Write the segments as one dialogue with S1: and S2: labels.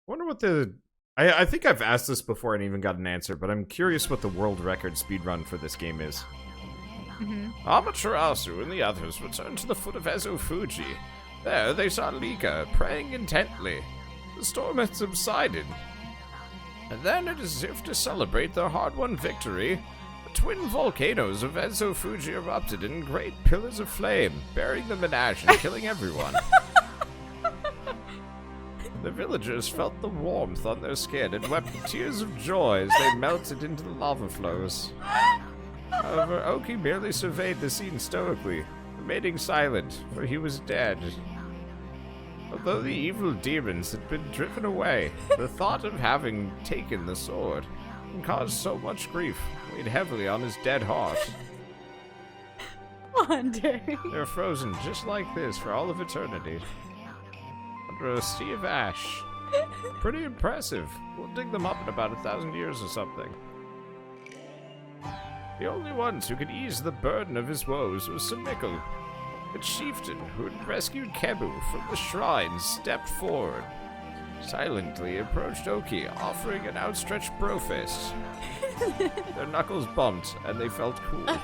S1: wonder what the... I think I've asked this before and even got an answer, but I'm curious what the world record speedrun for this game is. Amaterasu and the others returned to the foot of Ezo Fuji. There they saw Lika praying intently. The storm had subsided. And then, as if to celebrate their hard-won victory, the twin volcanoes of Ezo Fuji erupted in great pillars of flame, burying them in ash and killing everyone. The villagers felt the warmth on their skin and wept tears of joy as they melted into the lava flows. However, Oki merely surveyed the scene stoically, remaining silent, for he was dead. Although the evil demons had been driven away, the thought of having taken the sword and caused so much grief weighed heavily on his dead heart.
S2: Wonder.
S1: They're frozen just like this for all of eternity. Under a sea of ash. Pretty impressive. We'll dig them up in about 1,000 years or something. The only ones who could ease the burden of his woes was Sumi-e, the chieftain who had rescued Kebu from the shrine, stepped forward. Silently approached Oki, offering an outstretched brofist. Their knuckles bumped, and they felt cool.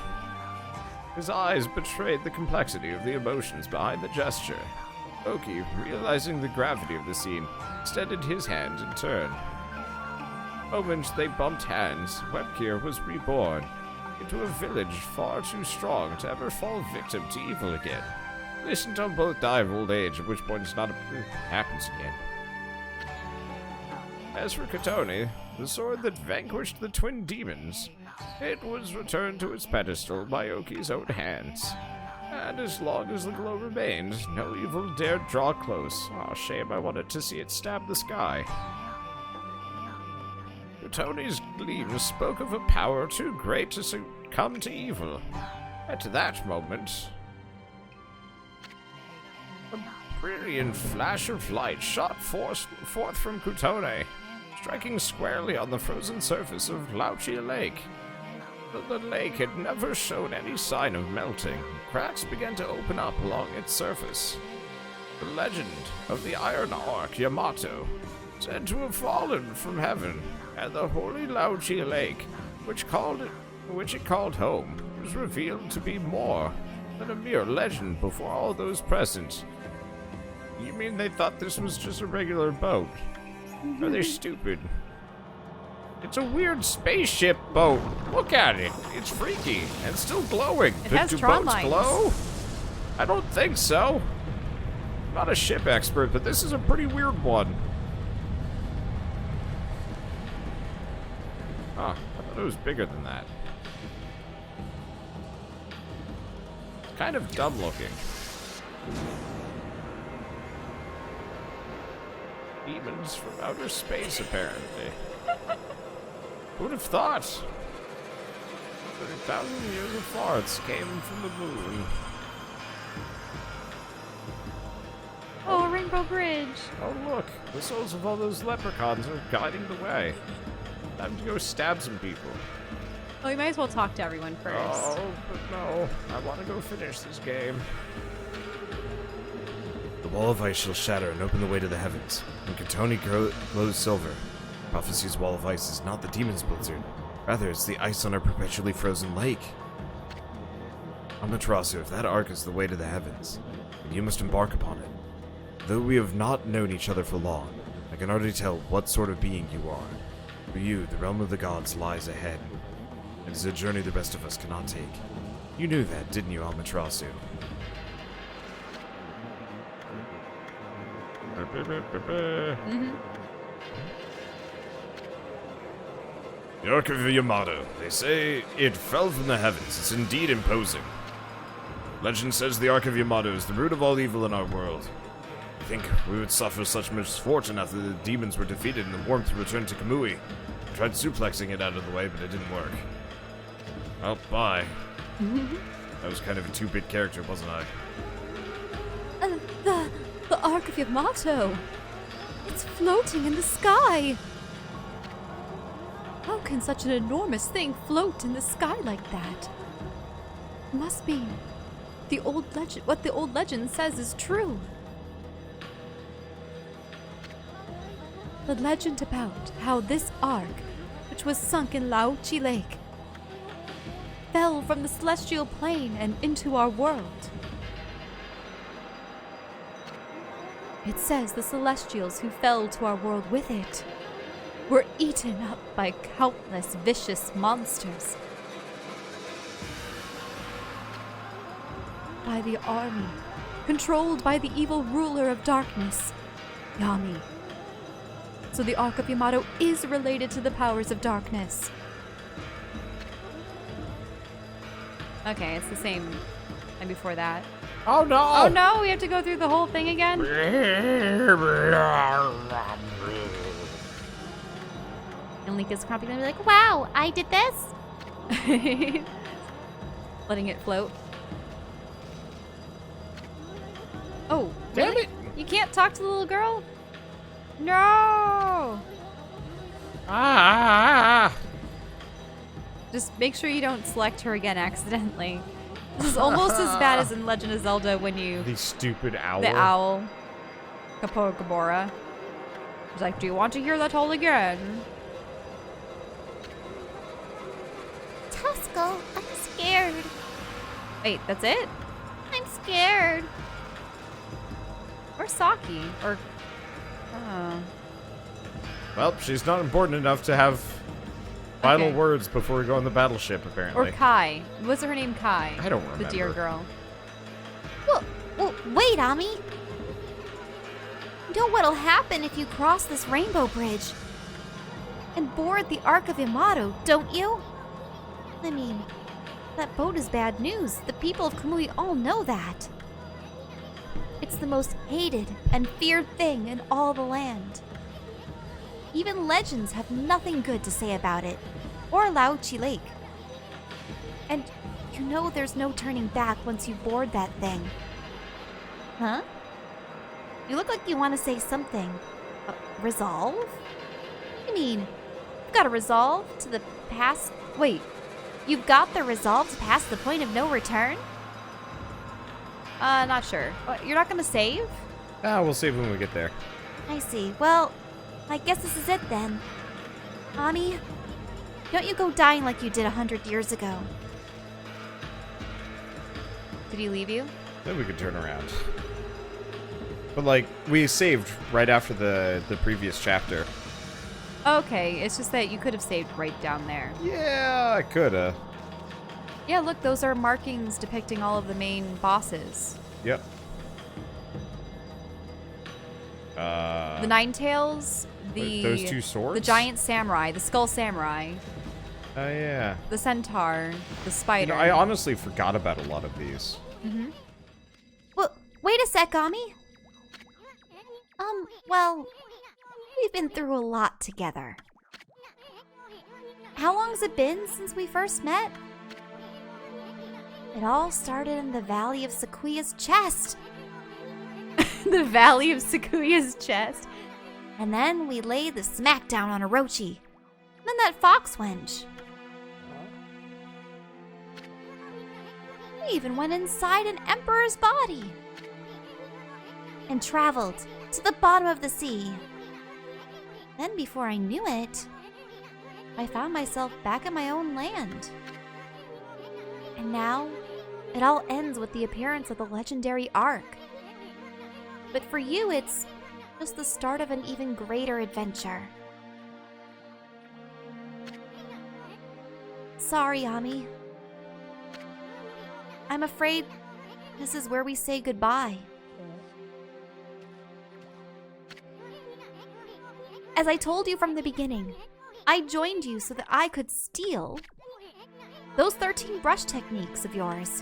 S1: His eyes betrayed the complexity of the emotions behind the gesture. Oki, realizing the gravity of the scene, extended his hand in turn. Moment they bumped hands, Webkir was reborn into a village far too strong to ever fall victim to evil again. Listen until both die of old age, at which point it's not happens again. As for Katone, the sword that vanquished the twin demons, it was returned to its pedestal by Oki's own hands. And as long as the glow remained, no evil dared draw close. Aw, shame, I wanted to see it stab the sky. Tony's gleam spoke of a power too great to succumb to evil. At that moment, a brilliant flash of light shot forth from Kutone, striking squarely on the frozen surface of Lauchia Lake. The lake had never shown any sign of melting. Cracks began to open up along its surface. The legend of the Iron Ark Yamato, said to have fallen from heaven, and the holy Lauchia Lake, which it called home, was revealed to be more than a mere legend before all those present. You mean they thought this was just a regular boat? Are they stupid? It's a weird spaceship boat. Look at it. It's freaky and still glowing.
S2: It has
S1: do
S2: Tron
S1: boats
S2: lines.
S1: glow? I don't think so. I'm not a ship expert, but this is a pretty weird one. Huh, I thought it was bigger than that. It's kind of dumb looking. Demons from outer space, apparently. Who'd have thought? 30,000 years of farts came from the moon.
S2: Oh, Rainbow Bridge.
S1: Oh look, the souls of all those leprechauns are guiding the way. Time to go stab some people.
S2: Well, we might as well talk to everyone first.
S1: Oh, but no. I want to go finish this game.
S3: The wall of ice shall shatter and open the way to the heavens, and Katone glows silver. Prophecy's wall of ice is not the demon's blizzard. Rather, it's the ice on our perpetually frozen lake. Amaterasu, if that ark is the way to the heavens, then you must embark upon it. Though we have not known each other for long, I can already tell what sort of being you are. For you, the realm of the gods lies ahead. It is a journey the rest of us cannot take. You knew that, didn't you, Amaterasu?
S1: The Ark of Yamato. They say it fell from the heavens. It's indeed imposing. Legend says the Ark of Yamato is the root of all evil in our world. I think we would suffer such misfortune after the demons were defeated and the warmth returned to Kamui. I tried suplexing it out of the way, but it didn't work. Oh, bye. I was kind of a 2-bit character, wasn't I?
S2: The Ark of Yamato. It's floating in the sky. How can such an enormous thing float in the sky like that? Must be the old legend. What the old legend says is true. the legend about how this ark, which was sunk in Laochi Lake, fell from the celestial plane and into our world. It says the celestials who fell to our world with it were eaten up by countless vicious monsters. By the army, controlled by the evil ruler of darkness, Yami. So the Ark of Yamato is related to the powers of darkness. Okay, it's the same. And before that.
S1: Oh no!
S2: Oh no, we have to go through the whole thing again? And Lika's probably gonna be like, wow, I did this? Letting it float. Oh,
S1: Damn
S2: really?
S1: it!
S2: You can't talk to the little girl? No!
S1: Ah!
S2: Just make sure you don't select her again accidentally. This is almost as bad as in Legend of Zelda when you...
S1: The stupid owl.
S2: The owl. Gabora. He's like, do you want to hear that all again?
S4: Tuskel, I'm scared.
S2: Wait, that's it?
S4: I'm scared.
S2: Or Saki? Or... Oh.
S1: Well, she's not important enough to have final
S2: Okay.
S1: words before we go on the battleship, apparently.
S2: Or Kai. Was her name Kai?
S1: I don't remember.
S2: The deer girl.
S4: Well, wait, Ami. You know what'll happen if you cross this rainbow bridge and board the Ark of Yamato, don't you? I mean, that boat is bad news. The people of Kamui all know that. It's the most hated and feared thing in all the land. Even legends have nothing good to say about it, or Laochi Lake. And you know there's no turning back once you board that thing. Huh? You look like you want to say something. Resolve? You mean, you've got a resolve to the past? Wait, you've got the resolve to pass the point of no return?
S2: Not sure. What, you're not gonna save?
S1: We'll save when we get there.
S4: I see. Well, I guess this is it then. Ami, don't you go dying like you did 100 years ago.
S2: Did he leave you?
S1: Then we could turn around. But, like, we saved right after the previous chapter.
S2: Okay, it's just that you could have saved right down there.
S1: Yeah, I coulda.
S2: Yeah, look, those are markings depicting all of the main bosses.
S1: Yep.
S2: The Ninetales,
S1: those two swords?
S2: the giant samurai, the skull samurai,
S1: Oh, yeah.
S2: the centaur, the
S1: You
S2: spider.
S1: know, I honestly forgot about a lot of these.
S4: Well, wait a sec, Ami. Well, we've been through a lot together. How long's it been since we first met? It all started in the Valley of Sequoia's chest.
S2: The Valley of Sequoia's chest.
S4: And then we laid the smackdown on Orochi. Then that fox wench. We even went inside an emperor's body. And traveled to the bottom of the sea. Then before I knew it, I found myself back in my own land. And now, it all ends with the appearance of the legendary Ark. But for you, it's just the start of an even greater adventure. Sorry, Ami. I'm afraid this is where we say goodbye. As I told you from the beginning, I joined you so that I could steal those 13 brush techniques of yours.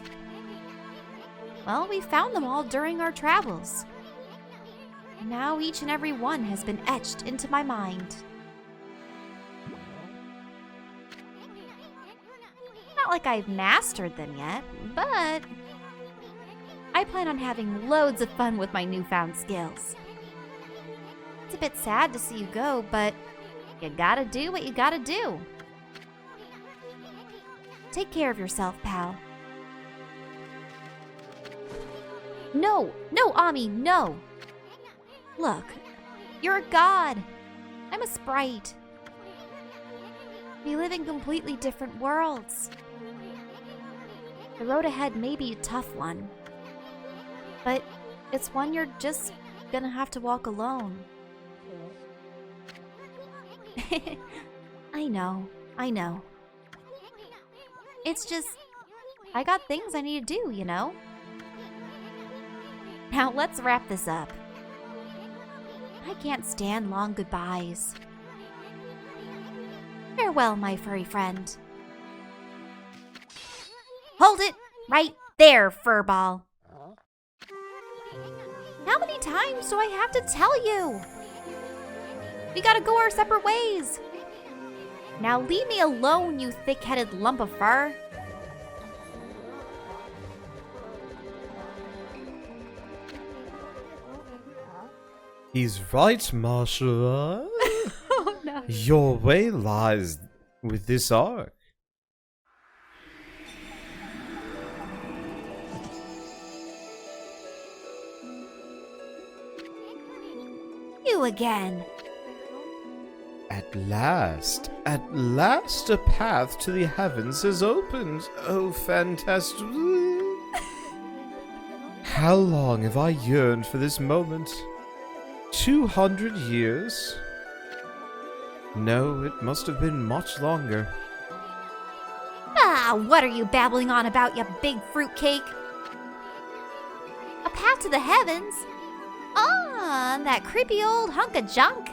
S4: Well, we found them all during our travels. And now each and every one has been etched into my mind. Not like I've mastered them yet, but I plan on having loads of fun with my newfound skills. It's a bit sad to see you go, but you gotta do what you gotta do. Take care of yourself, pal. No, Ami, no. Look, you're a god. I'm a sprite. We live in completely different worlds. The road ahead may be a tough one, but it's one you're just gonna have to walk alone. I know. It's just, I got things I need to do, you know? Now let's wrap this up. I can't stand long goodbyes. Farewell, my furry friend. Hold it right there, furball. How many times do I have to tell you? We gotta go our separate ways. Now leave me alone, you thick-headed lump of fur.
S3: He's right, Marsha.
S2: Oh no.
S3: Your way lies with this arc.
S4: You again.
S3: At last a path to the heavens has opened. Oh, fantastic. How long have I yearned for this moment? 200 years? No, it must have been much longer.
S4: Ah, what are you babbling on about, you big fruitcake? A path to the heavens? Ah, that creepy old hunk of junk?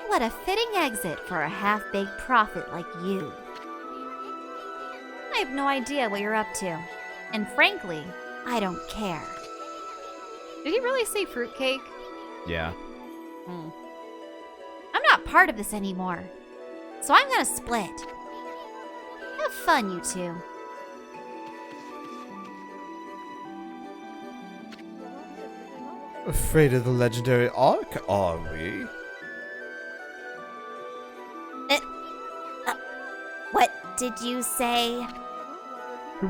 S4: What a fitting exit for a half-baked prophet like you. I have no idea what you're up to, and frankly, I don't care.
S2: Did he really say fruitcake?
S3: Yeah.
S4: I'm not part of this anymore, so I'm gonna split. Have fun, you two.
S3: Afraid of the legendary arc, are we?
S4: What did you say?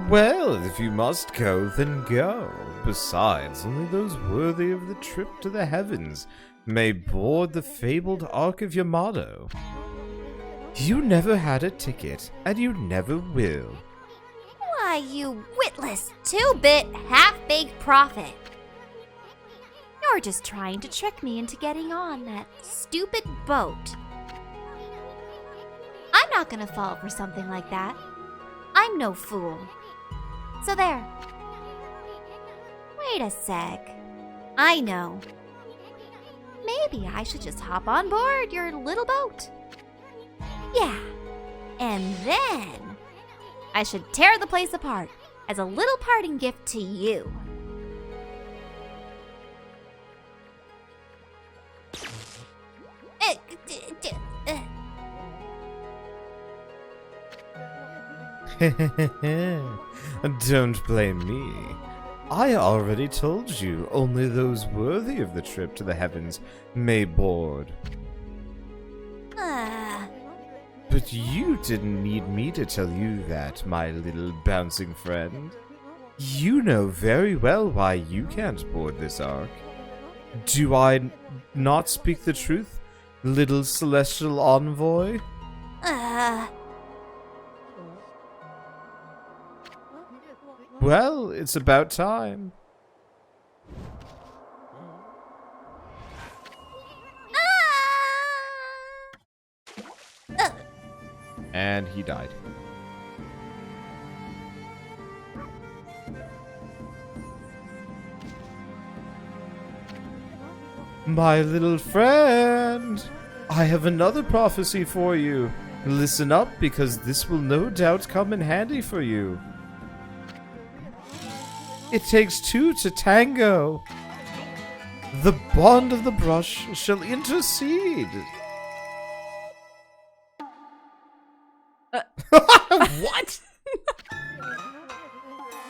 S3: Well, if you must go, then go. Besides, only those worthy of the trip to the heavens may board the fabled Ark of Yamato. You never had a ticket, and you never will.
S4: Why, you witless, two-bit, half-baked prophet. You're just trying to trick me into getting on that stupid boat. I'm not gonna fall for something like that. I'm no fool. So there. Wait a sec. I know. Maybe I should just hop on board your little boat. Yeah. And then I should tear the place apart as a little parting gift to you.
S3: Don't blame me. I already told you only those worthy of the trip to the heavens may board. But you didn't need me to tell you that, my little bouncing friend. You know very well why you can't board this ark. Do I not speak the truth, little celestial envoy? Well, it's about time. And he died. My little friend, I have another prophecy for you. Listen up, because this will no doubt come in handy for you. It takes two to tango. The bond of the brush shall intercede. What?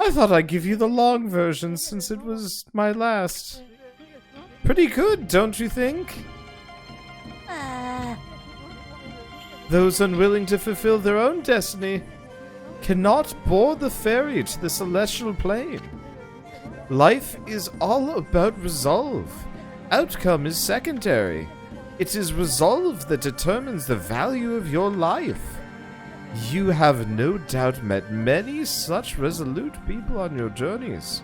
S3: I thought I'd give you the long version since it was my last. Pretty good, don't you think? Those unwilling to fulfill their own destiny cannot board the ferry to the celestial plane. Life is all about resolve. Outcome is secondary. It is resolve that determines the value of your life. You have no doubt met many such resolute people on your journeys.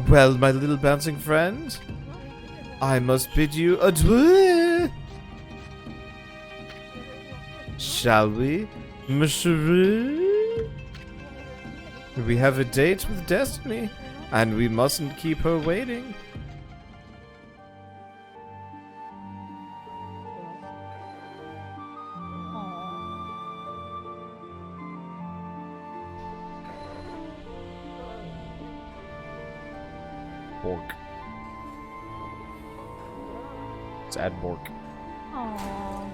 S3: Well, my little bouncing friend, I must bid you adieu. Shall we, ma chérie? We have a date with destiny, and we mustn't keep her waiting. Bork. Sad Bork.
S2: Aww.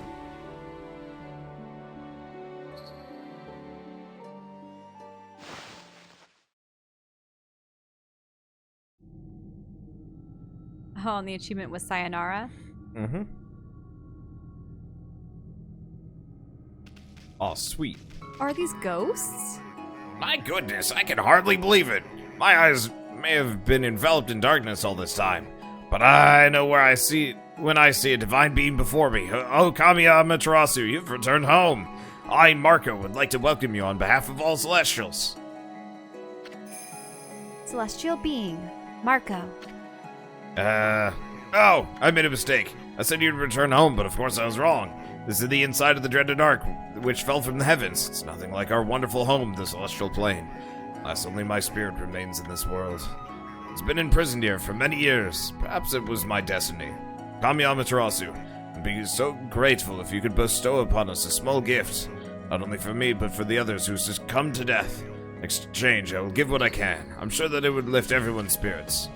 S2: Oh, and the achievement was Sayonara.
S3: Mm-hmm. Oh, sweet.
S2: Are these ghosts?
S1: My goodness, I can hardly believe it. My eyes may have been enveloped in darkness all this time, but I know when I see a divine being before me. Okami Amaterasu, you've returned home. I, Marco, would like to welcome you on behalf of all Celestials.
S4: Celestial being, Marco.
S1: Oh, I made a mistake. I said you'd return home, but of course I was wrong. This is the inside of the dreaded ark, which fell from the heavens. It's nothing like our wonderful home, the Celestial Plane. Alas, only my spirit remains in this world. It's been imprisoned here for many years. Perhaps it was my destiny. Okami Amaterasu, I'd be so grateful if you could bestow upon us a small gift. Not only for me, but for the others who succumb to death. In exchange, I will give what I can. I'm sure that it would lift everyone's spirits.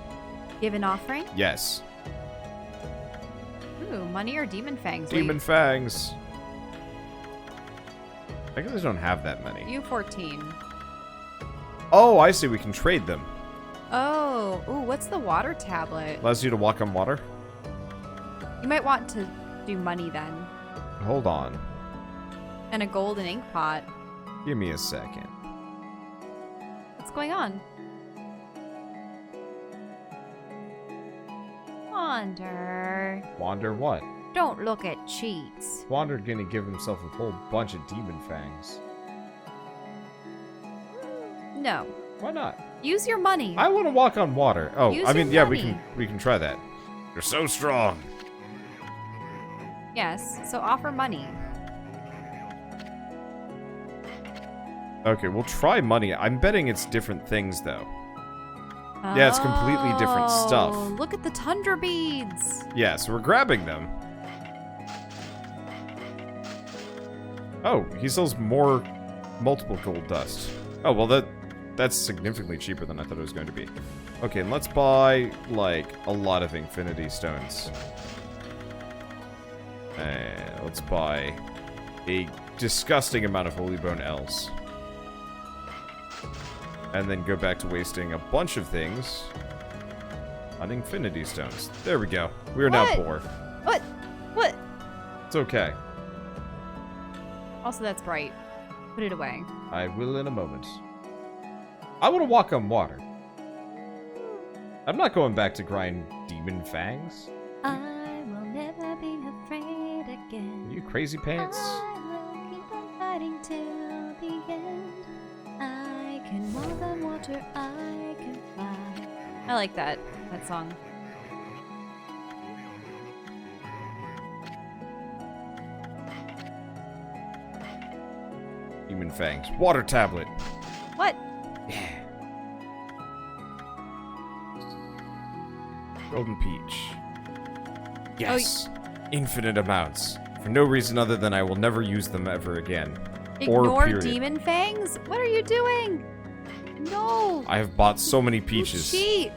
S2: Give an offering?
S3: Yes.
S2: Ooh, money or demon fangs?
S3: Demon fangs. I guess I don't have that many.
S2: You 14.
S3: Oh, I see. We can trade them.
S2: Oh, ooh, what's the water tablet?
S3: Allows you to walk on water.
S2: You might want to do money then.
S3: Hold on.
S2: And a golden ink pot.
S3: Give me a second.
S2: What's going on? Wander.
S3: Wander what?
S2: Don't look at cheats.
S3: Wander gonna give himself a whole bunch of demon fangs.
S2: No.
S3: Why not?
S2: Use your money.
S3: I want to walk on water. Oh,
S2: Use
S3: I mean,
S2: your
S3: yeah,
S2: money.
S3: we can try that.
S1: You're so strong.
S2: Yes, so offer money.
S3: Okay, we'll try money. I'm betting it's different things though. Yeah, it's completely different stuff.
S2: Oh, look at the tundra beads.
S3: Yeah, so we're grabbing them. Oh, he sells more multiple gold dust. Oh, well that's significantly cheaper than I thought it was going to be. Okay, and let's buy, like, a lot of infinity stones. And let's buy a disgusting amount of holy bone L's. And then go back to wasting a bunch of things on infinity stones. There we go. We are now
S2: What?
S3: poor.
S2: What? What?
S3: It's okay.
S2: Also, that's bright. Put it away.
S3: I will in a moment. I want to walk on water. I'm not going back to grind demon fangs.
S4: I will never be afraid again.
S3: Are you crazy pants?
S4: I will keep on fighting till the end. I can walk on water, I can fly.
S2: I like that song.
S3: Demon fangs. Water tablet.
S2: What?
S3: Yeah. Golden peach. Yes. Infinite amounts. For no reason other than I will never use them ever again.
S2: Ignore
S3: period.
S2: demon fangs? What are you doing? No.
S3: I have bought so many
S2: You
S3: peaches.
S2: cheat.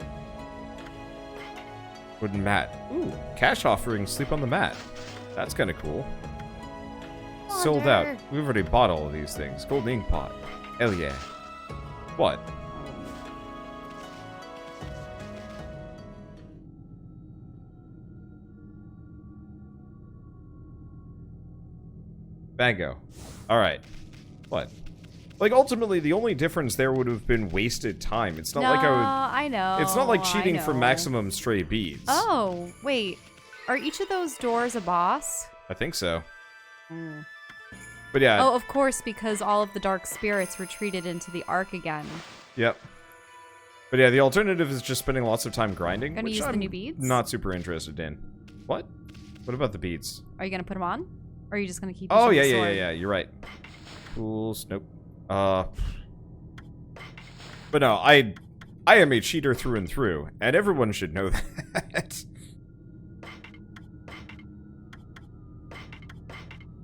S3: Wooden mat. Ooh, cash offering, sleep on the mat. That's kind of cool. Sold out.
S4: Water.
S3: We've already bought all of these things. Golden ink pot. Hell yeah. What? Bango. Alright. What?
S1: Like, ultimately, the only difference there would have been wasted time. It's not
S2: no,
S1: like I would...
S2: I know.
S1: It's not like cheating
S2: I
S1: for
S2: know.
S1: maximum stray beads.
S2: Oh, wait. Are each of those doors a boss?
S1: I think so.
S2: Mm.
S1: But yeah.
S2: Oh, of course, because all of the dark spirits retreated into the Ark again.
S1: Yep. But yeah, the alternative is just spending lots of time grinding,
S2: Gonna
S1: which
S2: use the
S1: I'm
S2: new beads?
S1: not super interested in. What? What about the beads?
S2: Are you gonna put them on? Or are you just gonna keep
S1: Oh,
S2: using
S1: yeah,
S2: the
S1: yeah,
S2: sword?
S1: yeah, you're right. Tools, nope. But no, I am a cheater through and through, and everyone should know that.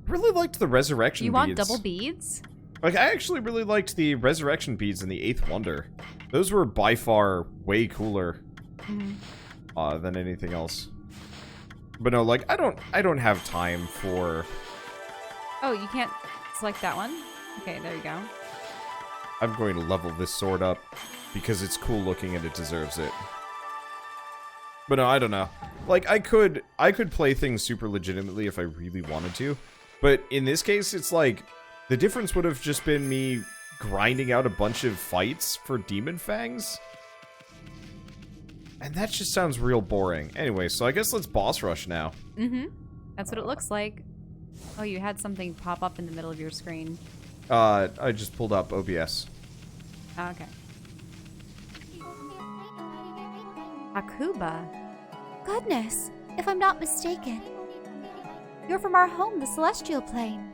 S1: I really liked the resurrection
S2: You
S1: beads.
S2: want double beads?
S1: Like, I actually really liked the resurrection beads in the Eighth Wonder. Those were by far way cooler than anything else. But no, like, I don't have time for...
S2: Oh, you can't select that one? Okay, there you go.
S1: I'm going to level this sword up because it's cool looking and it deserves it. But no, I don't know. Like, I could play things super legitimately if I really wanted to. But in this case, it's like, the difference would have just been me grinding out a bunch of fights for Demon Fangs. And that just sounds real boring. Anyway, so I guess let's boss rush now.
S2: Mm-hmm. That's what it looks like. Oh, you had something pop up in the middle of your screen.
S1: I just pulled up OBS.
S2: Oh, okay. Akuba.
S4: Goodness, if I'm not mistaken. You're from our home, the Celestial Plane.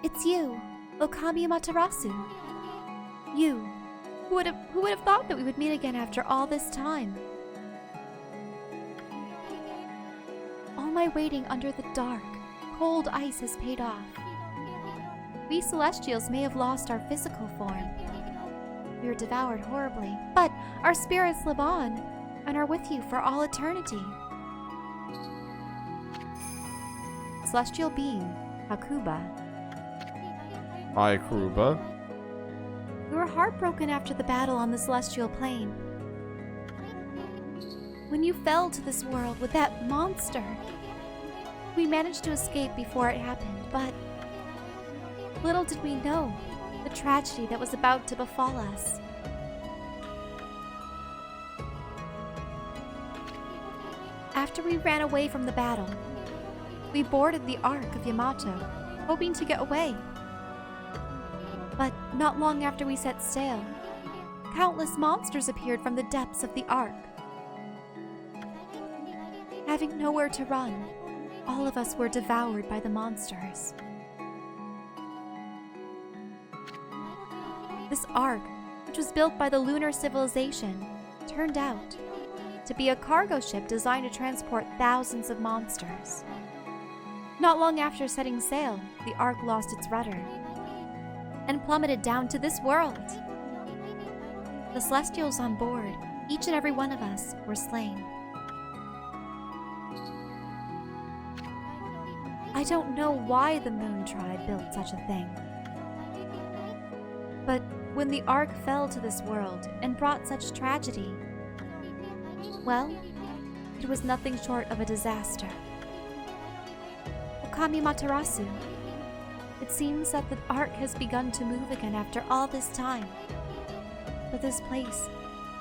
S4: It's you, Okami Amaterasu. You. Who would have thought that we would meet again after all this time? All my waiting under the dark, cold ice has paid off. We Celestials may have lost our physical form. We were devoured horribly, but our spirits live on and are with you for all eternity. Celestial being, Hakuba.
S1: Hi, Kuruba.
S4: We were heartbroken after the battle on the Celestial Plane. When you fell to this world with that monster, we managed to escape before it happened, but little did we know the tragedy that was about to befall us. After we ran away from the battle, we boarded the Ark of Yamato, hoping to get away. But not long after we set sail, countless monsters appeared from the depths of the Ark. Having nowhere to run, all of us were devoured by the monsters. This Ark, which was built by the lunar civilization, turned out to be a cargo ship designed to transport thousands of monsters. Not long after setting sail, the Ark lost its rudder and plummeted down to this world. The Celestials on board, each and every one of us, were slain. I don't know why the Moon Tribe built such a thing. But when the Ark fell to this world and brought such tragedy, well, it was nothing short of a disaster. Okami Amaterasu, it seems that the Ark has begun to move again after all this time. But this place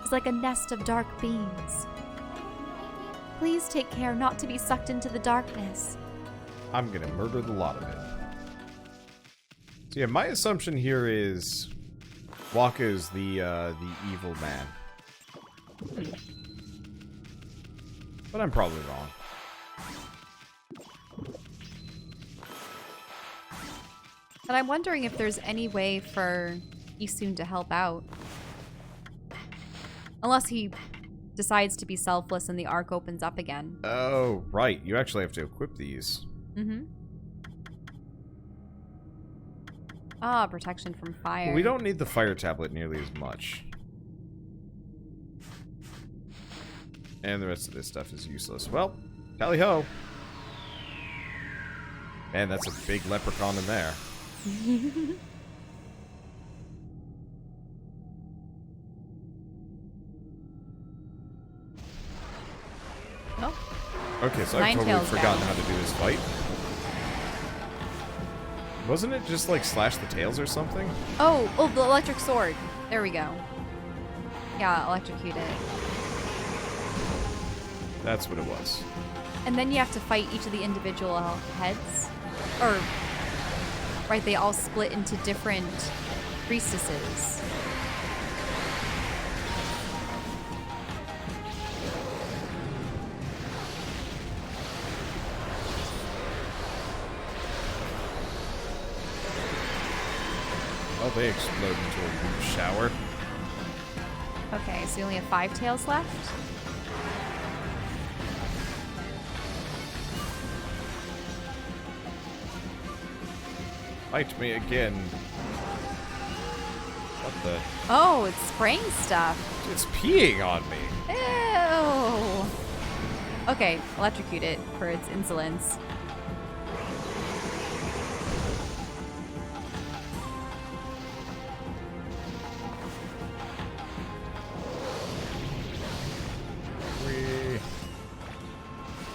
S4: is like a nest of dark beings. Please take care not to be sucked into the darkness.
S1: I'm gonna murder the lot of it. So yeah, my assumption here is Waka is the evil man. But I'm probably wrong.
S2: But I'm wondering if there's any way for Isun to help out. Unless he decides to be selfless and the Ark opens up again.
S1: Oh, right. You actually have to equip these.
S2: Mm-hmm. Ah, protection from fire.
S1: Well, we don't need the fire tablet nearly as much. And the rest of this stuff is useless. Well, tally-ho. Man, that's a big leprechaun in there.
S2: Oh.
S1: Okay, so I've totally
S2: Ninetales
S1: forgotten
S2: down.
S1: how to do this fight.
S3: Wasn't it just like slash the tails or something?
S2: Oh, the electric sword. There we go. Yeah, electrocute it.
S3: That's what it was.
S2: And then you have to fight each of the individual heads. Or, right, they all split into different priestesses.
S3: Oh, they explode into a huge shower.
S2: Okay, so you only have 5 tails left?
S3: Fight me again. What the?
S2: Oh, it's spraying stuff.
S3: It's peeing on me.
S2: Ew. Okay, electrocute it for its insolence.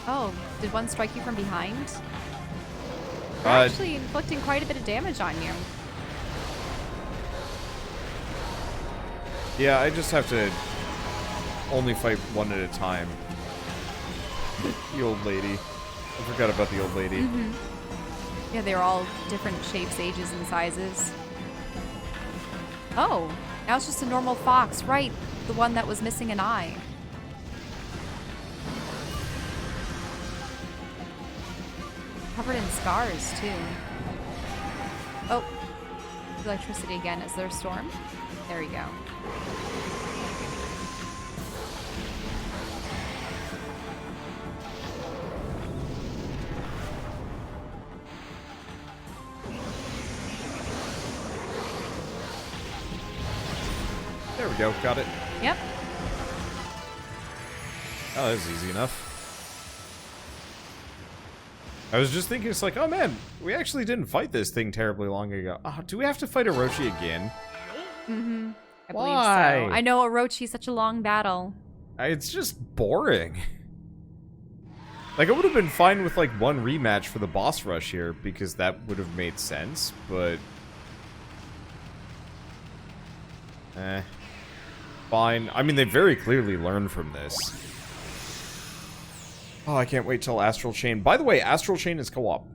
S2: Oh, did one strike you from behind? They're actually inflicting quite a bit of damage on you.
S3: Yeah, I just have to only fight one at a time. The old lady. I forgot about the old lady.
S2: Yeah, they were all different shapes, ages, and sizes. Oh, now it's just a normal fox, right? The one that was missing an eye. Covered in scars, too. Oh, electricity again. Is there a storm? There we go.
S3: There we go, got it.
S2: Yep.
S3: Oh, that was easy enough. I was just thinking, it's like, oh man, we actually didn't fight this thing terribly long ago. Oh, do we have to fight Orochi again?
S2: Mm-hmm. I
S3: Why?
S2: believe so. I know Orochi's such a long battle.
S3: It's just boring. Like, I would have been fine with, like, one rematch for the boss rush here, because that would have made sense, but... Fine. I mean, they very clearly learned from this. Oh, I can't wait till Astral Chain. By the way, Astral Chain is co-op.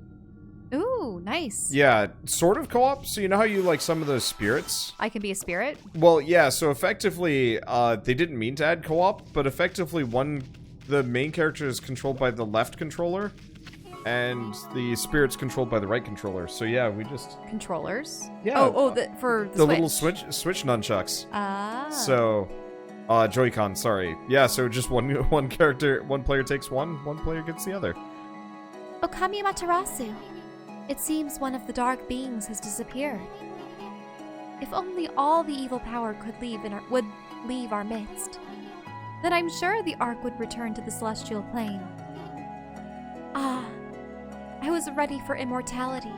S2: Ooh, nice.
S3: Yeah, sort of co-op. So you know how you like some of those spirits?
S2: I can be a spirit?
S3: Well, yeah, so effectively, they didn't mean to add co-op, but effectively the main character is controlled by the left controller, and the spirit's controlled by the right controller. So yeah, we just...
S2: Controllers?
S3: Yeah.
S2: For the
S3: the
S2: Switch.
S3: little switch nunchucks.
S2: Ah.
S3: So... Joy-Con, sorry. Yeah, so just one character, one player takes one player gets the other.
S4: Okami Amaterasu. It seems one of the dark beings has disappeared. If only all the evil power would leave our midst, then I'm sure the Ark would return to the celestial plane. Ah, I was ready for immortality,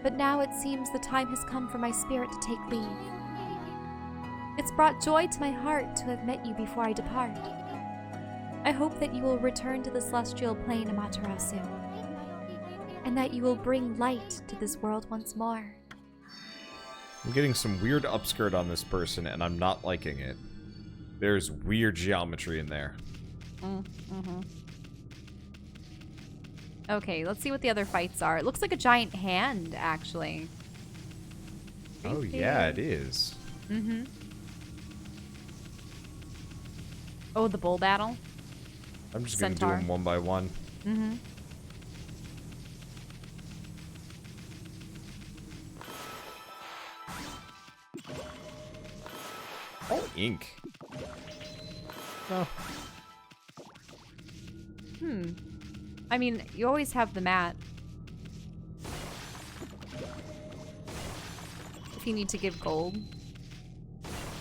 S4: but now it seems the time has come for my spirit to take leave. It's brought joy to my heart to have met you before I depart. I hope that you will return to the celestial plane, Amaterasu, and that you will bring light to this world once more.
S3: I'm getting some weird upskirt on this person, and I'm not liking it. There's weird geometry in there.
S2: Okay, let's see what the other fights are. It looks like a giant hand, actually.
S3: Oh yeah, it is.
S2: Mm-hmm. Oh, the bull battle?
S3: I'm just gonna do
S2: Centaur.
S3: them one by one.
S2: Mm-hmm.
S3: Oh, ink. Oh.
S2: I mean, you always have the mat. If you need to give gold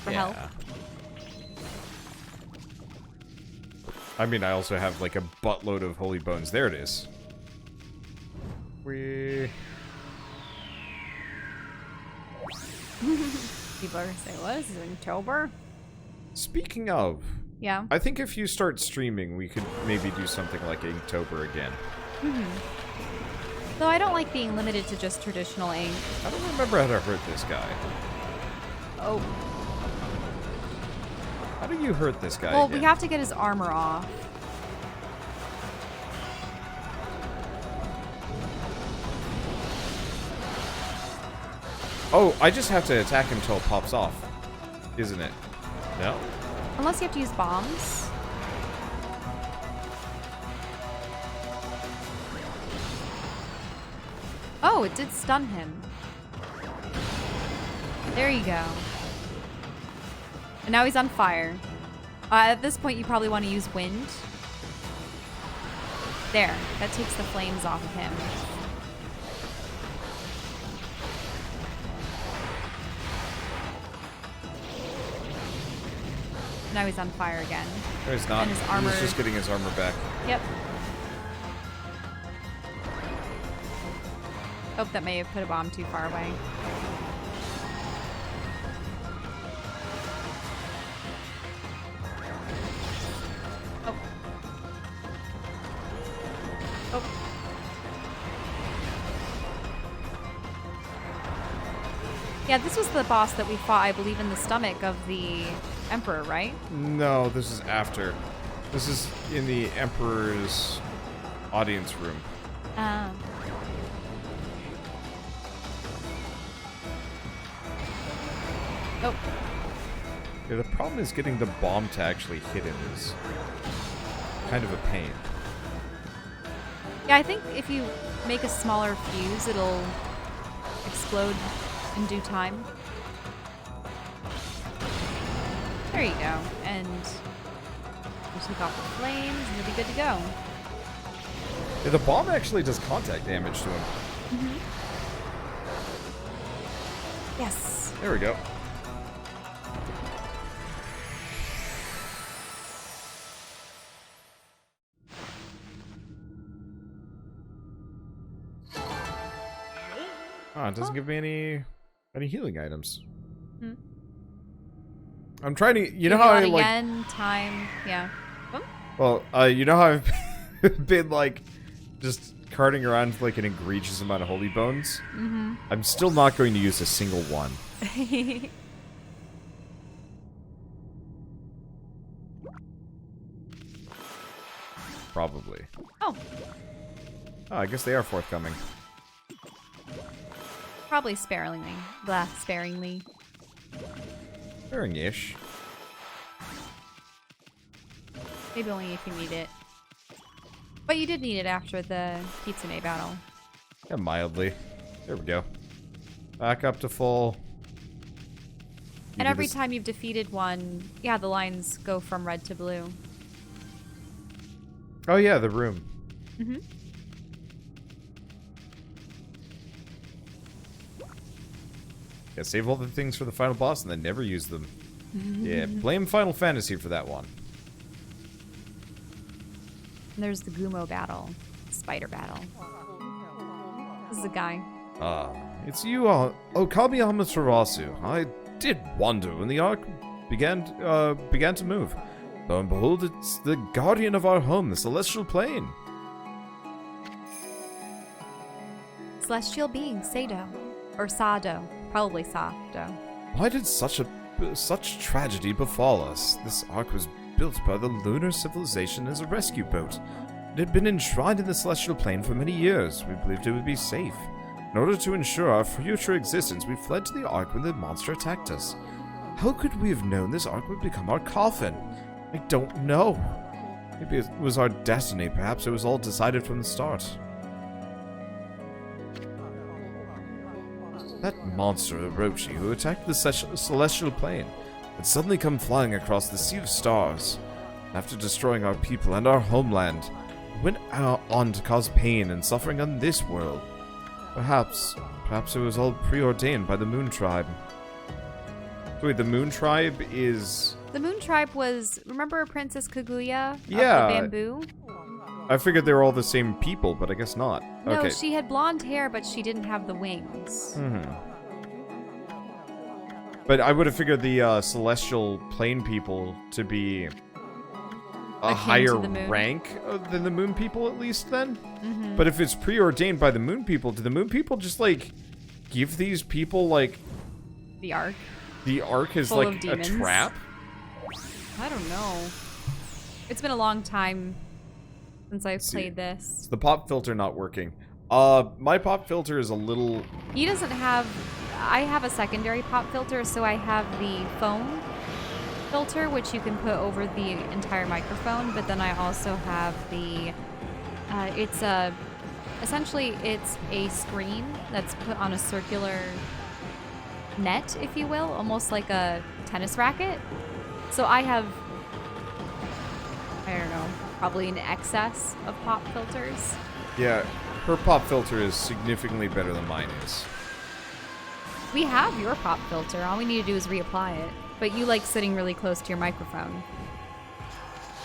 S2: for help.
S3: I mean, I also have like a buttload of holy bones. There it is.
S2: People are gonna say, what? Is it in October?
S3: Speaking of,
S2: Yeah.
S3: I think if you start streaming, we could maybe do something like Inktober again.
S2: Though I don't like being limited to just traditional ink.
S1: I don't remember how to hurt this guy.
S2: Oh.
S1: How do you hurt this guy
S2: Well,
S1: again?
S2: we have to get his armor off.
S1: Oh, I just have to attack him until it pops off. Isn't it? No?
S2: Unless you have to use bombs. Oh, it did stun him. There you go. And now he's on fire. At this point, you probably want to use wind. There. That takes the flames off of him. Now he's on fire again.
S1: No, he's not.
S2: And his armor...
S1: He's just getting his armor back.
S2: Yep. Oh, that may have put a bomb too far away. Oh. Oh. Yeah, this was the boss that we fought, I believe, in the stomach of the Emperor, right?
S1: No, this is after. This is in the Emperor's audience room.
S2: Ah. Oh.
S1: Yeah, the problem is getting the bomb to actually hit him is kind of a pain.
S2: Yeah, I think if you make a smaller fuse, it'll explode in due time. There you go. And you take off the flames and you'll be good to go.
S1: Yeah, the bomb actually does contact damage to him.
S2: Mm-hmm. Yes.
S1: There we go. Ah, it doesn't give me any healing items.
S2: Hmm.
S1: I'm trying to, you know how I like.
S2: Again, time, yeah. Oh.
S1: Well, you know how I've been like just carting around with, like an egregious amount of holy bones.
S2: Mm-hmm.
S1: I'm still not going to use a single one. Probably.
S2: Oh.
S1: Oh, I guess they are forthcoming.
S2: Probably sparingly. Blah, sparingly.
S1: Sparing-ish.
S2: Maybe only if you need it. But you did need it after the Kitsune battle.
S1: Yeah, mildly. There we go. Back up to full.
S2: And every time you've defeated one, yeah, the lines go from red to blue.
S1: Oh yeah, the room.
S2: Mm-hmm.
S1: Yeah, save all the things for the final boss and then never use them. Yeah, blame Final Fantasy for that one.
S2: And there's the Gumo battle. Spider battle. This is a guy.
S1: It's you, Okami Amaterasu. I did wonder when the arc began to move. Lo and behold, it's the guardian of our home, the celestial plane.
S2: Celestial being, Sado. Or Sado. Probably Sado.
S1: Why did such tragedy befall us? This ark was built by the lunar civilization as a rescue boat. It had been enshrined in the celestial plane for many years. We believed it would be safe. In order to ensure our future existence, we fled to the ark when the monster attacked us. How could we have known this ark would become our coffin? I don't know. Maybe it was our destiny. Perhaps it was all decided from the start. That monster, Orochi, who attacked the celestial plane, had suddenly come flying across the sea of stars. After destroying our people and our homeland, it went on to cause pain and suffering on this world. Perhaps it was all preordained by the Moon Tribe. Wait, the Moon Tribe is...
S2: The Moon Tribe was... Remember Princess Kaguya?
S1: Yeah.
S2: Of the bamboo?
S1: I figured they were all the same people, but I guess not.
S2: No,
S1: Okay.
S2: she had blonde hair, but she didn't have the wings.
S1: Mm-hmm. But I would have figured the celestial plane people to be a
S2: Akin to
S1: higher
S2: the moon.
S1: rank than the moon people, at least, then.
S2: Mm-hmm.
S1: But if it's preordained by the moon people, do the moon people just, like, give these people, like,
S2: The Ark.
S1: the Ark as,
S2: Full
S1: like,
S2: of
S1: a
S2: demons?
S1: trap?
S2: I don't know. It's been a long time since I've played this.
S1: Is the pop filter not working? My pop filter is a little...
S2: He doesn't have... I have a secondary pop filter, so I have the foam filter, which you can put over the entire microphone, but then I also have the... essentially, it's a screen that's put on a circular net, if you will, almost like a tennis racket. So I have, I don't know, probably an excess of pop filters.
S1: Yeah, her pop filter is significantly better than mine is.
S2: We have your pop filter. All we need to do is reapply it. But you like sitting really close to your microphone.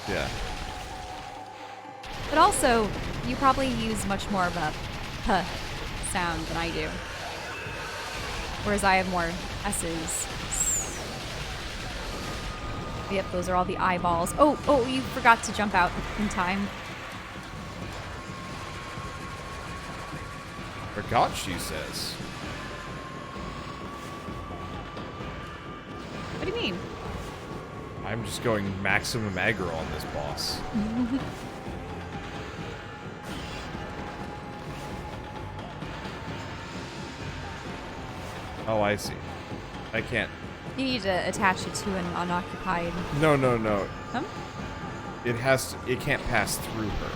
S1: Yeah.
S2: But also, you probably use much more of a puh sound than I do. Whereas I have more S's. Yep, those are all the eyeballs. Oh, you forgot to jump out in time.
S1: Forgot, she says.
S2: What do you mean?
S1: I'm just going maximum aggro on this boss. Oh, I see. I can't.
S2: You need to attach it to an unoccupied...
S1: No.
S2: Huh?
S1: It can't pass through her.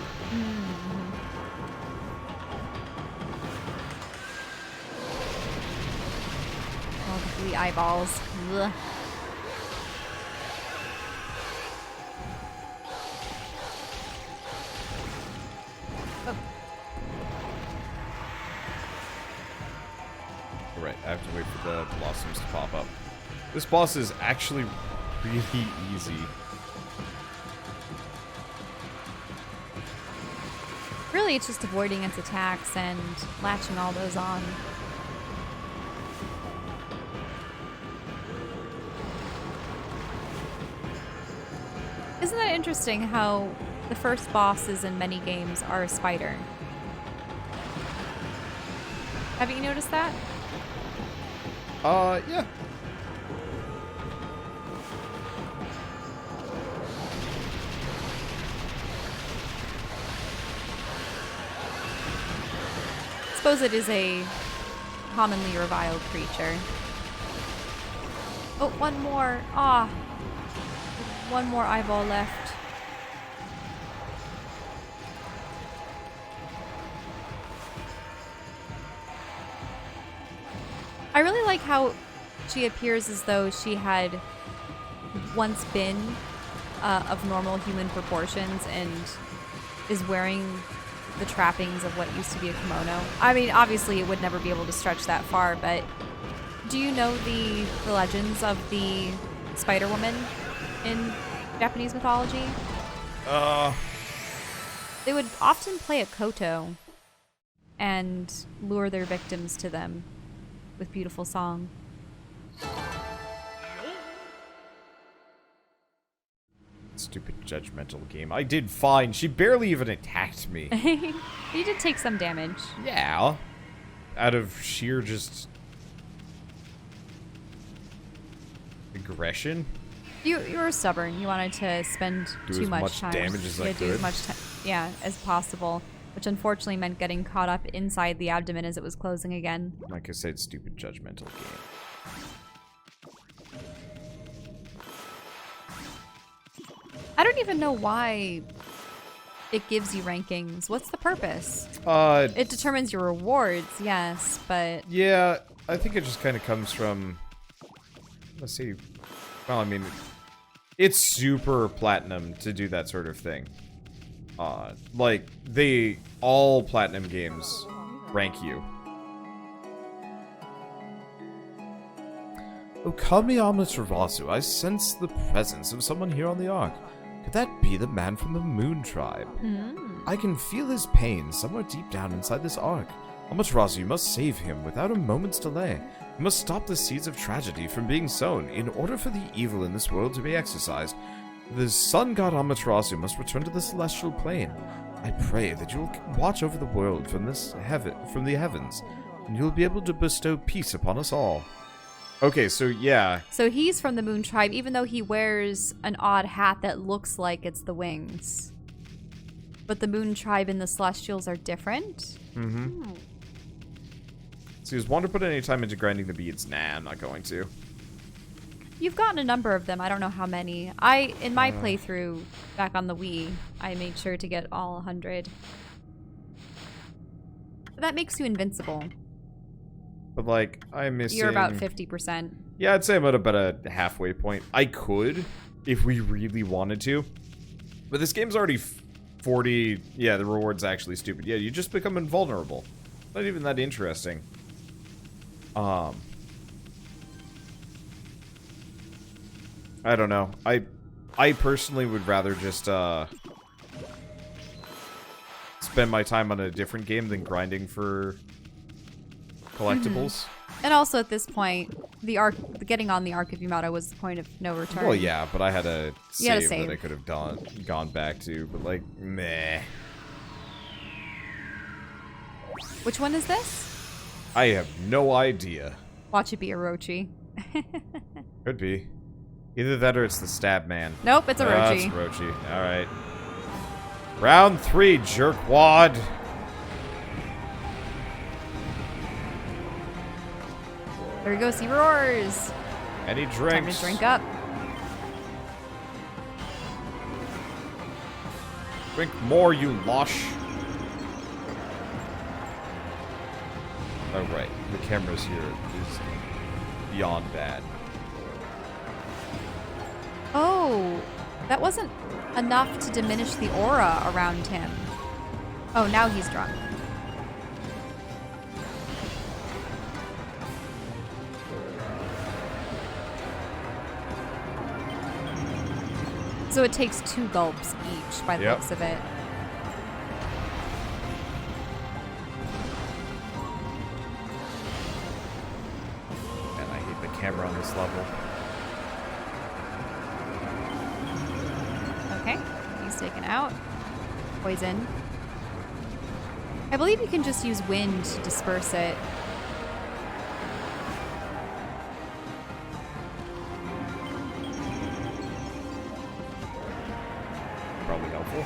S2: Oh, the eyeballs. Ugh.
S1: Right, I have to wait for the blossoms to pop up. This boss is actually really easy.
S2: Really, it's just avoiding its attacks and latching all those on. Isn't that interesting how the first bosses in many games are a spider? Haven't you noticed that?
S1: Yeah.
S2: I suppose it is a commonly reviled creature. Oh, one more. Ah. One more eyeball left. I really like how she appears as though she had once been of normal human proportions and is wearing the trappings of what used to be a kimono. I mean, obviously it would never be able to stretch that far, but do you know the legends of the Spider-Woman in Japanese mythology? They would often play a koto and lure their victims to them with beautiful song.
S1: Stupid judgmental game. I did fine. She barely even attacked me.
S2: You did take some damage.
S1: Yeah. Out of sheer just... aggression?
S2: You were stubborn. You wanted to spend
S1: Do
S2: too
S1: as much
S2: time.
S1: damage as I
S2: Yeah, do as
S1: could.
S2: much as possible, which unfortunately meant getting caught up inside the abdomen as it was closing again.
S1: Like I said, stupid judgmental game.
S2: I don't even know why it gives you rankings. What's the purpose? It determines your rewards, yes, but...
S1: Yeah, I think it just kind of comes from... Let's see. Well, I mean, it's super platinum to do that sort of thing. Like, all platinum games rank you.
S3: Okami Amaterasu, I sense the presence of someone here on the Ark. Could that be the man from the Moon Tribe? I can feel his pain somewhere deep down inside this Ark. Amaterasu, you must save him without a moment's delay. You must stop the seeds of tragedy from being sown. In order for the evil in this world to be exorcised, The sun god Amaterasu must return to the celestial plane. I pray that you will watch over the world from the heavens, and you will be able to bestow peace upon us all.
S1: Okay, so yeah.
S2: So he's from the Moon Tribe, even though he wears an odd hat that looks like it's the wings. But the Moon Tribe and the Celestials are different?
S1: Mm-hmm. So he was wanting to put any time into grinding the beads. Nah, I'm not going to.
S2: You've gotten a number of them. I don't know how many. In my playthrough back on the Wii, I made sure to get all 100. That makes you invincible.
S1: But, like, I'm missing...
S2: You're about 50%.
S1: Yeah, I'd say I'm at about a halfway point. I could, if we really wanted to. But this game's already 40... Yeah, the reward's actually stupid. Yeah, you just become invulnerable. Not even that interesting. I don't know. I personally would rather just, spend my time on a different game than grinding for collectibles.
S2: And also at this point, getting on the Arc of Yamato was the point of no return.
S1: Well, yeah, but I had a
S2: You had
S1: save
S2: a save.
S1: that I could have gone back to, but like, meh.
S2: Which one is this?
S1: I have no idea.
S2: Watch it be Orochi.
S1: Could be. Either that or it's the stab man.
S2: Nope, it's Orochi.
S1: It's Orochi. Alright. Round 3, jerkwad.
S2: There he goes, he roars.
S1: And he
S2: Time
S1: drinks.
S2: to drink up.
S1: Drink more, you losh. Oh, right. The cameras here is beyond bad.
S2: Oh, that wasn't enough to diminish the aura around him. Oh, now he's drunk. So it takes 2 gulps each by the
S1: Yep.
S2: looks of it.
S1: And I hate the camera on this level.
S2: Okay, he's taken out. Poison. I believe you can just use wind to disperse it.
S1: Probably helpful.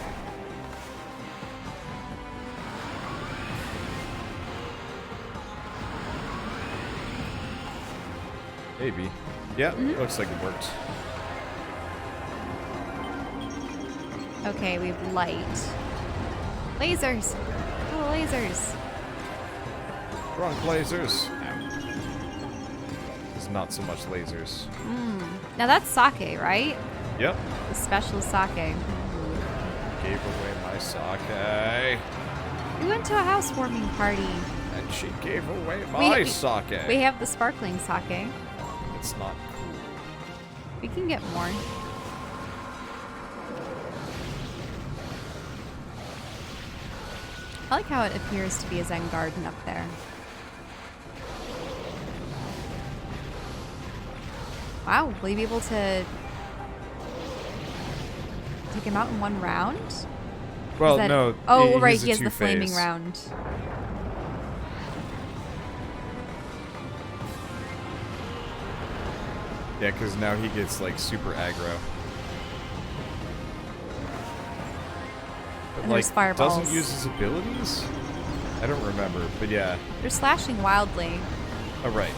S1: Maybe. Yeah, looks like it worked.
S2: Okay, we have light. Lasers! Oh, lasers!
S1: Drunk lasers. There's not so much lasers.
S2: Now that's sake, right?
S1: Yep.
S2: The special sake.
S1: Gave away my sake.
S2: We went to a housewarming party.
S1: And she gave away my
S2: we-
S1: sake.
S2: We have the sparkling sake.
S1: It's not cool.
S2: We can get more. I like how it appears to be a Zen garden up there. Wow, will you be able to take him out in one round?
S1: Well,
S2: Is that-
S1: no.
S2: Oh, right,
S1: he's a
S2: he has the flaming
S1: two-phase.
S2: round.
S1: Yeah, because now he gets, like, super aggro. But,
S2: And there's fireballs.
S1: doesn't use his abilities? I don't remember, but yeah.
S2: They're slashing wildly.
S1: Oh, right.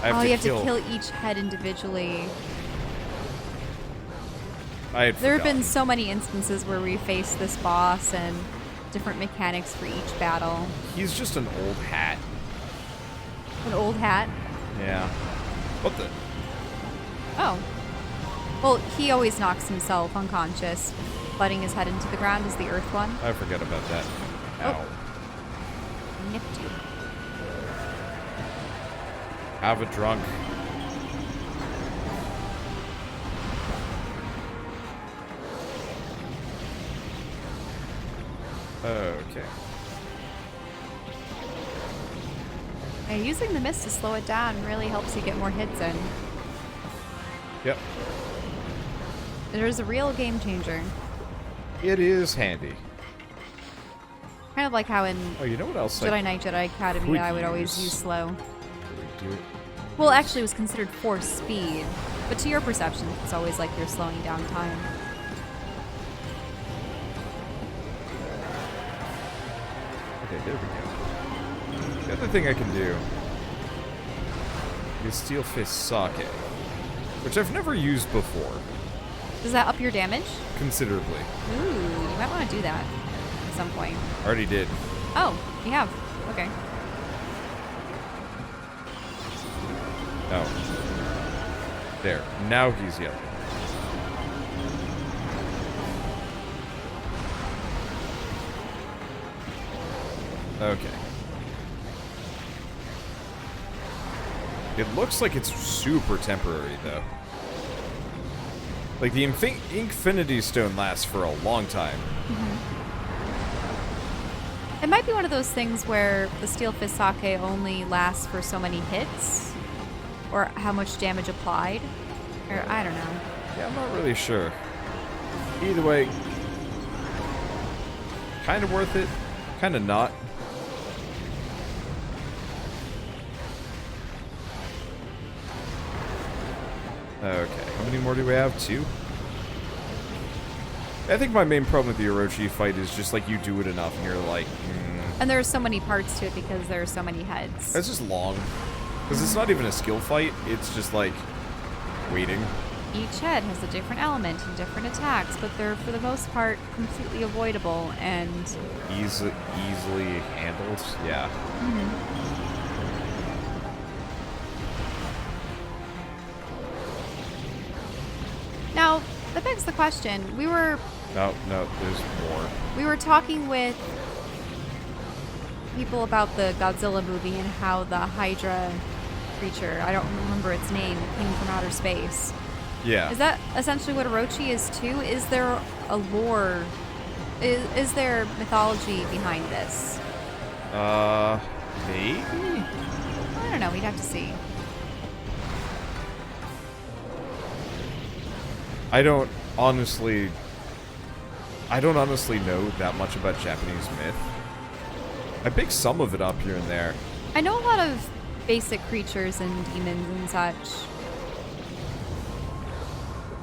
S2: You have to kill each head individually.
S1: I had
S2: There have been
S1: forgotten.
S2: so many instances where we face this boss and different mechanics for each battle.
S1: He's just an old hat.
S2: An old hat.
S1: Yeah. What the?
S2: Oh. Well, he always knocks himself unconscious. Butting his head into the ground is the earth one.
S1: I forget about that. Ow.
S2: Nipped you.
S1: Have a drunk. Okay.
S2: Yeah, using the mist to slow it down really helps you get more hits in.
S1: Yep.
S2: There's a real game changer.
S1: It is handy.
S2: Kind of like how in
S1: Oh, you know what else?
S2: Jedi Knight, Jedi Academy,
S1: could
S2: I would always
S1: use-
S2: use slow.
S1: Do it.
S2: Well, actually, it was considered force speed, but to your perception, it's always like you're slowing down time.
S1: Okay, there we go. The other thing I can do is Steel Fist Sake, which I've never used before,
S2: Does that up your damage?
S1: considerably.
S2: Ooh, you might want to do that at some point.
S1: Already did.
S2: Oh, you have. Okay.
S1: Oh. There. Now he's yelling. Okay. It looks like it's super temporary, though. Like, the Infinity Stone lasts for a long time.
S2: It might be one of those things where the Steel Fist Sake only lasts for so many hits, or how much damage applied, or I don't know.
S1: Yeah, I'm not really sure. Either way, kind of worth it, kind of not. Okay, how many more do we have? 2? I think my main problem with the Orochi fight is just like you do it enough and you're like,
S2: And there's so many parts to it because there are so many heads.
S1: that's just long. Because it's not even a skill fight, it's just like waiting.
S2: Each head has a different element and different attacks, but they're for the most part completely avoidable and
S1: Easily handled, yeah.
S2: now that begs the question.
S1: No, there's more.
S2: We were talking with people about the Godzilla movie and how the Hydra creature, I don't remember its name, came from outer space.
S1: Yeah.
S2: Is that essentially what Orochi is too? Is there a lore? Is there mythology behind this?
S1: Maybe?
S2: I don't know. We'd have to see.
S1: I don't honestly know that much about Japanese myth. I pick some of it up here and there.
S2: I know a lot of basic creatures and demons and such.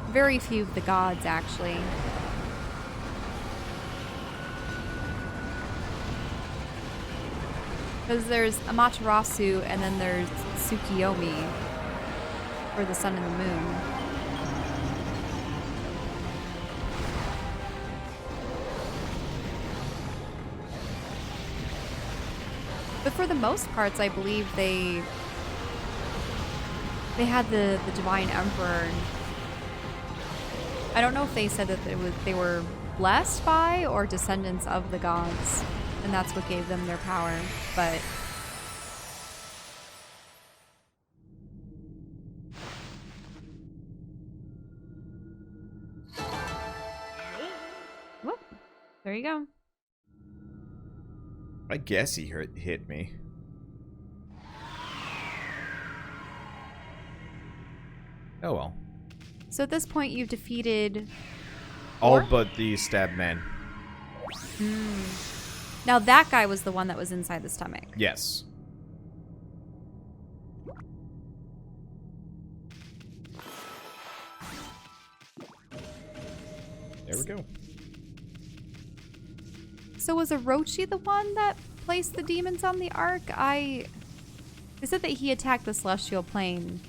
S2: Very few of the gods, actually. Because there's Amaterasu and then there's Tsukiyomi, for the sun and the moon. But for the most parts, I believe they had the Divine Emperor. I don't know if they said that they were blessed by or descendants of the gods, and that's what gave them their power. But whoop, there you go.
S1: I guess he hit me. Oh well.
S2: So at this point, you've defeated
S1: All
S2: four?
S1: but the stab man.
S2: Now that guy was the one that was inside the stomach.
S1: Yes. There we go.
S2: So was Orochi the one that placed the demons on the ark? They said that he attacked the celestial plane,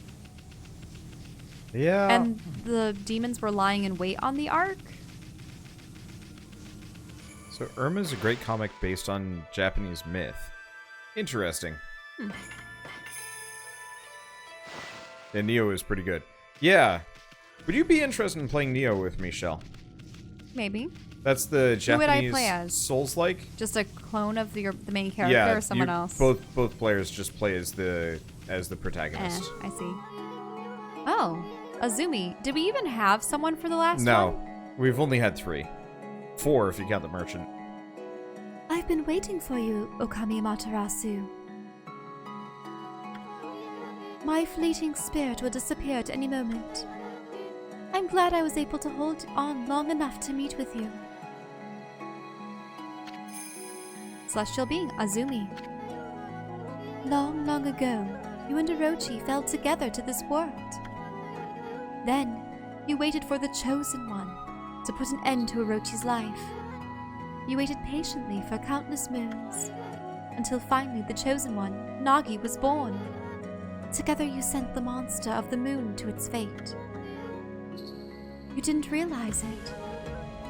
S1: Yeah.
S2: and the demons were lying in wait on the ark.
S1: So Irma is a great comic based on Japanese myth. Interesting. And Neo is pretty good. Yeah. Would you be interested in playing Neo with me, Shell?
S2: Maybe
S1: That's the
S2: Who would I
S1: Japanese
S2: play as?
S1: Souls-like.
S2: just a clone of the main character
S1: Yeah,
S2: or someone else.
S1: Both players just play as the protagonist.
S2: I see. Oh, Azumi. Did we even have someone for the last one?
S1: No, we've only had 3. 4 if you count the merchant.
S4: I've been waiting for you, Okami Amaterasu. My fleeting spirit will disappear at any moment. I'm glad I was able to hold on long enough to meet with you.
S2: Celestial being, Azumi.
S4: Long, long ago, you and Orochi fell together to this world. Then, you waited for the Chosen One to put an end to Orochi's life. You waited patiently for countless moons, until finally the Chosen One, Nagi, was born. Together you sent the monster of the moon to its fate. You didn't realize it,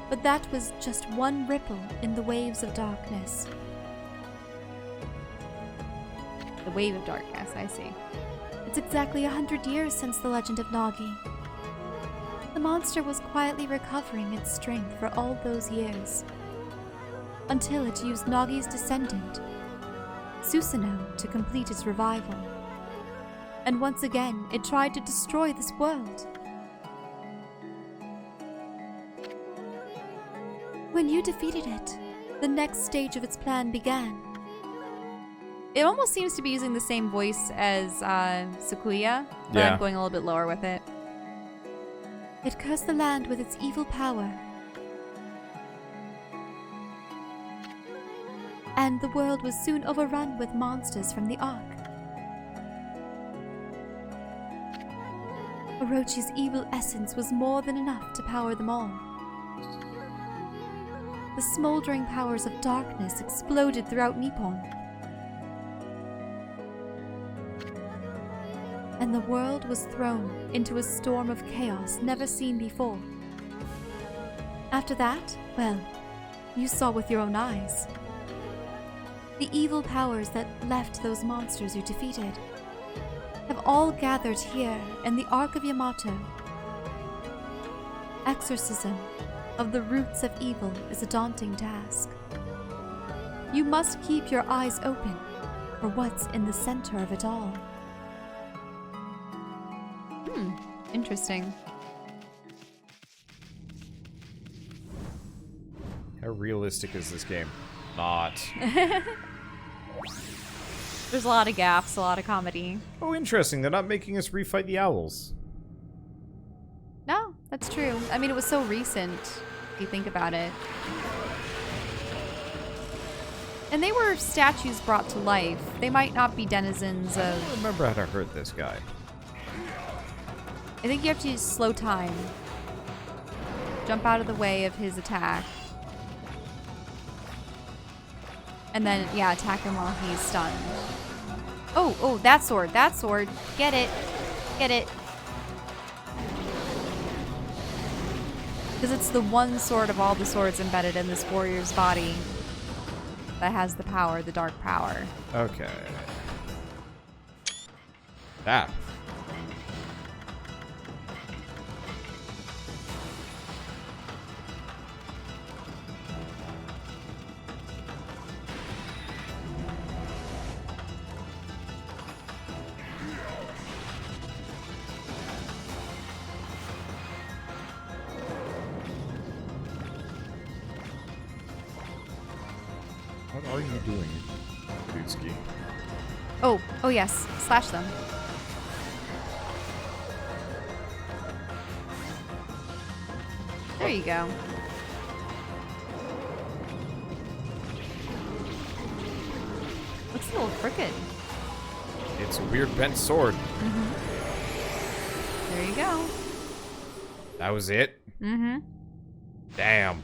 S4: but that was just one ripple in the waves of darkness.
S2: The wave of darkness, I see.
S4: It's exactly 100 years since the legend of Nagi. The monster was quietly recovering its strength for all those years, until it used Nagi's descendant, Susanoo, to complete its revival. And once again, it tried to destroy this world. When you defeated it, the next stage of its plan began.
S2: It almost seems to be using the same voice as Sakuya, but
S1: Yeah.
S2: I'm going a little bit lower with it.
S4: It cursed the land with its evil power. And the world was soon overrun with monsters from the Ark. Orochi's evil essence was more than enough to power them all. The smoldering powers of darkness exploded throughout Nippon. And the world was thrown into a storm of chaos never seen before. After that, well, you saw with your own eyes. The evil powers that left those monsters you defeated have all gathered here in the Ark of Yamato. Exorcism of the roots of evil is a daunting task. You must keep your eyes open for what's in the center of it all.
S2: Interesting.
S1: How realistic is this game? Not.
S2: There's a lot of gaffes, a lot of comedy.
S1: Oh, interesting. They're not making us refight the owls.
S2: No, that's true. I mean, it was so recent, if you think about it. And they were statues brought to life. They might not be denizens
S1: I
S2: of...
S1: don't remember how to hurt this guy.
S2: I think you have to use slow time. Jump out of the way of his attack. And then, yeah, attack him while he's stunned. Oh, that sword, that sword. Get it. Get it. Because it's the one sword of all the swords embedded in this warrior's body that has the power, the dark power.
S1: Okay. Ah. What are you doing, Dudesky?
S2: Oh yes, slash them. There you go. Looks a little crooked.
S1: It's a weird bent sword.
S2: There you go.
S1: That was it?
S2: Mm-hmm.
S1: Damn.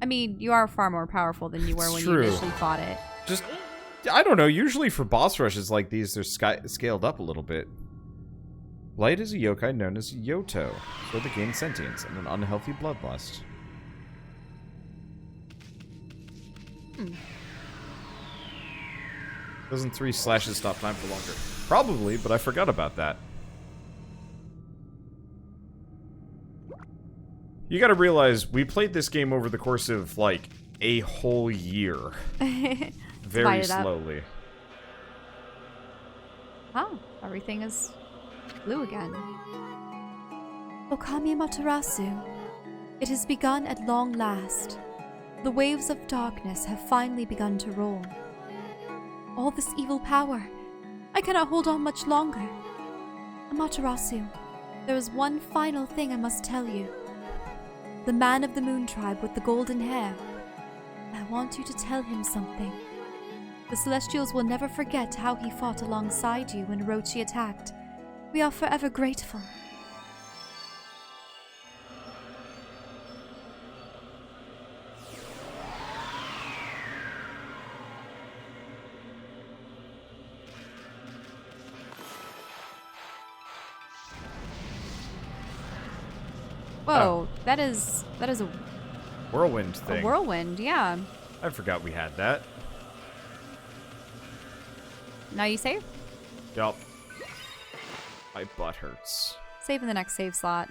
S2: I mean, you are far more powerful than you were
S1: It's
S2: when
S1: true.
S2: you initially fought it.
S1: Just, I don't know, usually for boss rushes like these, they're scaled up a little bit. Light is a yokai known as Yoto, so they gain sentience and an unhealthy bloodlust. Doesn't 3 slashes stop time for longer? Probably, but I forgot about that. You gotta realize, we played this game over the course of, like, a whole year. Very
S2: Divided up.
S1: slowly.
S2: Oh, everything is blue again.
S4: Okami Amaterasu. It has begun at long last. The waves of darkness have finally begun to roll. All this evil power. I cannot hold on much longer. Amaterasu,
S2: There is one final thing I must tell you. The man of the Moon Tribe with the golden hair. I want you to tell him something. The Celestials will never forget how he fought alongside you when Orochi attacked. We are forever grateful. Whoa, that is a
S1: Whirlwind thing.
S2: whirlwind, yeah.
S1: I forgot we had that.
S2: Now you save?
S1: Yup. My butt hurts.
S2: Save in the next save slot.